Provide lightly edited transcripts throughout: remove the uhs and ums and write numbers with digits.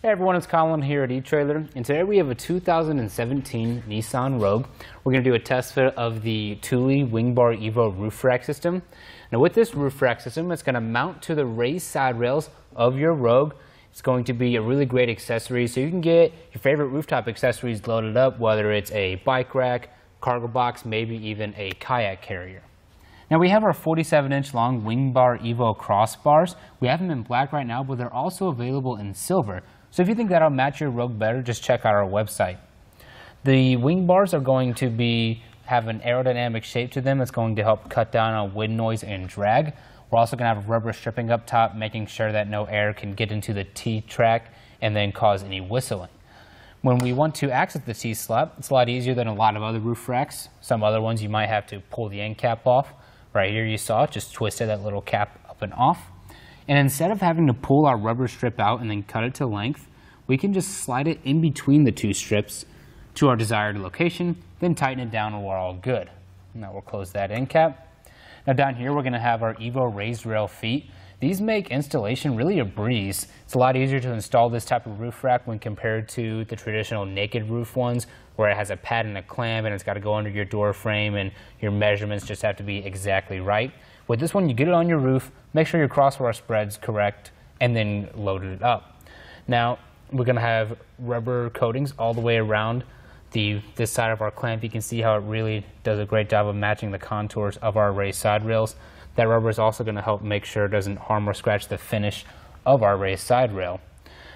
Hey everyone, it's Colin here at eTrailer, and today we have a 2017 Nissan Rogue. We're going to do a test fit of the Thule WingBar Evo Roof Rack system. Now with this roof rack system, it's going to mount to the raised side rails of your Rogue. It's going to be a really great accessory, so you can get your favorite rooftop accessories loaded up, whether it's a bike rack, cargo box, maybe even a kayak carrier. Now we have our 47-inch long WingBar Evo crossbars. We have them in black right now, but they're also available in silver. So if you think that'll match your Rogue better, just check out our website. The wing bars are going to have an aerodynamic shape to them. It's going to help cut down on wind noise and drag. We're also going to have rubber stripping up top, making sure that no air can get into the T-track and then cause any whistling. When we want to access the T-slab, it's a lot easier than a lot of other roof racks. Some other ones you might have to pull the end cap off. Right here you saw it, just twisted that little cap up and off. And instead of having to pull our rubber strip out and then cut it to length, we can just slide it in between the two strips to our desired location, then tighten it down and we're all good. Now we'll close that end cap. Now down here we're going to have our Evo raised rail feet. These make installation really a breeze. It's a lot easier to install this type of roof rack when compared to the traditional naked roof ones where it has a pad and a clamp and it's got to go under your door frame and your measurements just have to be exactly right. With this one, you get it on your roof, make sure your crossbar spread's correct, and then load it up. Now, we're going to have rubber coatings all the way around this side of our clamp. You can see how it really does a great job of matching the contours of our raised side rails. That rubber is also going to help make sure it doesn't harm or scratch the finish of our raised side rail.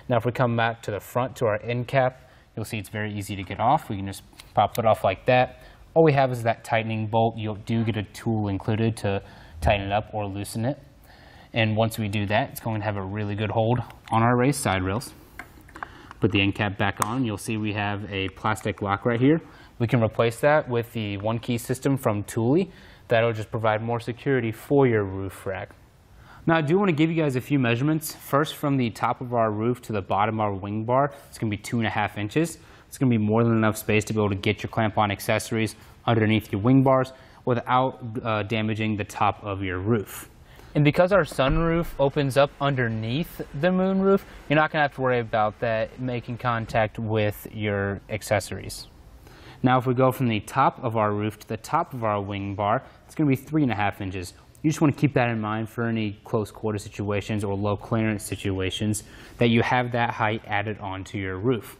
Now, if we come back to the front to our end cap, you'll see it's very easy to get off. We can just pop it off like that. All we have is that tightening bolt. You do get a tool included to tighten it up or loosen it. And once we do that, it's going to have a really good hold on our raised side rails. Put the end cap back on. You'll see we have a plastic lock right here. We can replace that with the one-key system from Thule. That'll just provide more security for your roof rack. Now I do want to give you guys a few measurements. First, from the top of our roof to the bottom of our wing bar, it's going to be 2.5 inches. It's going to be more than enough space to be able to get your clamp-on accessories underneath your wing bars without damaging the top of your roof. And because our sunroof opens up underneath the moonroof, you're not going to have to worry about that making contact with your accessories. Now if we go from the top of our roof to the top of our wing bar, it's going to be 3.5 inches. You just want to keep that in mind for any close quarter situations or low clearance situations that you have that height added onto your roof.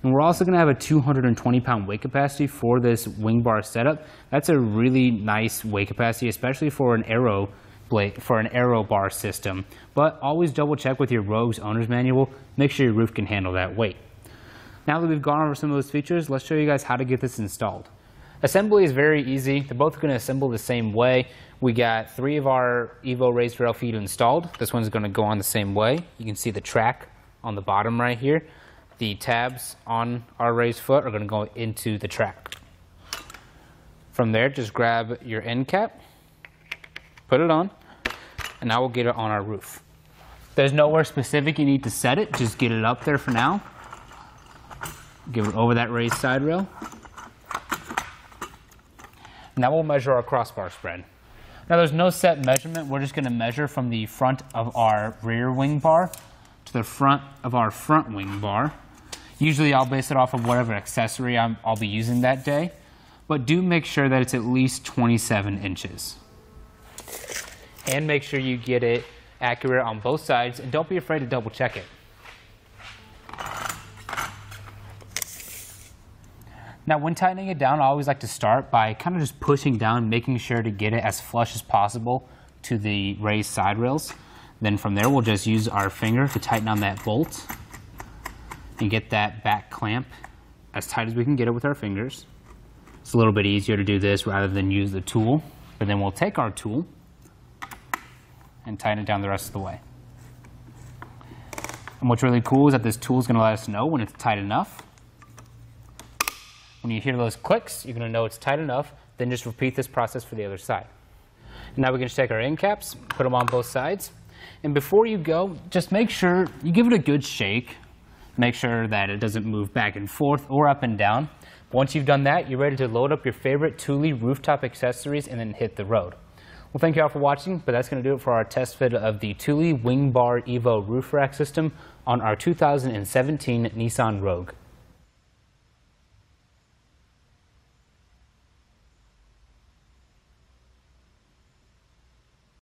And we're also going to have a 220-pound weight capacity for this wing bar setup. That's a really nice weight capacity, especially for an Aero bar system. But always double check with your Rogue's owner's manual. Make sure your roof can handle that weight. Now that we've gone over some of those features, let's show you guys how to get this installed. Assembly is very easy. They're both going to assemble the same way. We got 3 of our Evo raised rail feet installed. This one's going to go on the same way. You can see the track on the bottom right here. The tabs on our raised foot are going to go into the track. From there, just grab your end cap, put it on, and now we'll get it on our roof. There's nowhere specific you need to set it. Just get it up there for now. Give it over that raised side rail. Now we'll measure our crossbar spread. Now there's no set measurement. We're just going to measure from the front of our rear wing bar to the front of our front wing bar. Usually I'll base it off of whatever accessory I'll be using that day, but do make sure that it's at least 27 inches. And make sure you get it accurate on both sides, and don't be afraid to double check it. Now when tightening it down, I always like to start by kind of just pushing down, making sure to get it as flush as possible to the raised side rails. Then from there we'll just use our finger to tighten on that bolt and get that back clamp as tight as we can get it with our fingers. It's a little bit easier to do this rather than use the tool, but then we'll take our tool and tighten it down the rest of the way. And what's really cool is that this tool is going to let us know when it's tight enough. When you hear those clicks, you're going to know it's tight enough. Then just repeat this process for the other side. And now we can just take our end caps, put them on both sides. And before you go, just make sure you give it a good shake. Make sure that it doesn't move back and forth or up and down. Once you've done that, you're ready to load up your favorite Thule rooftop accessories and then hit the road. Well, thank you all for watching, but that's going to do it for our test fit of the Thule WingBar Evo Roof Rack system on our 2017 Nissan Rogue.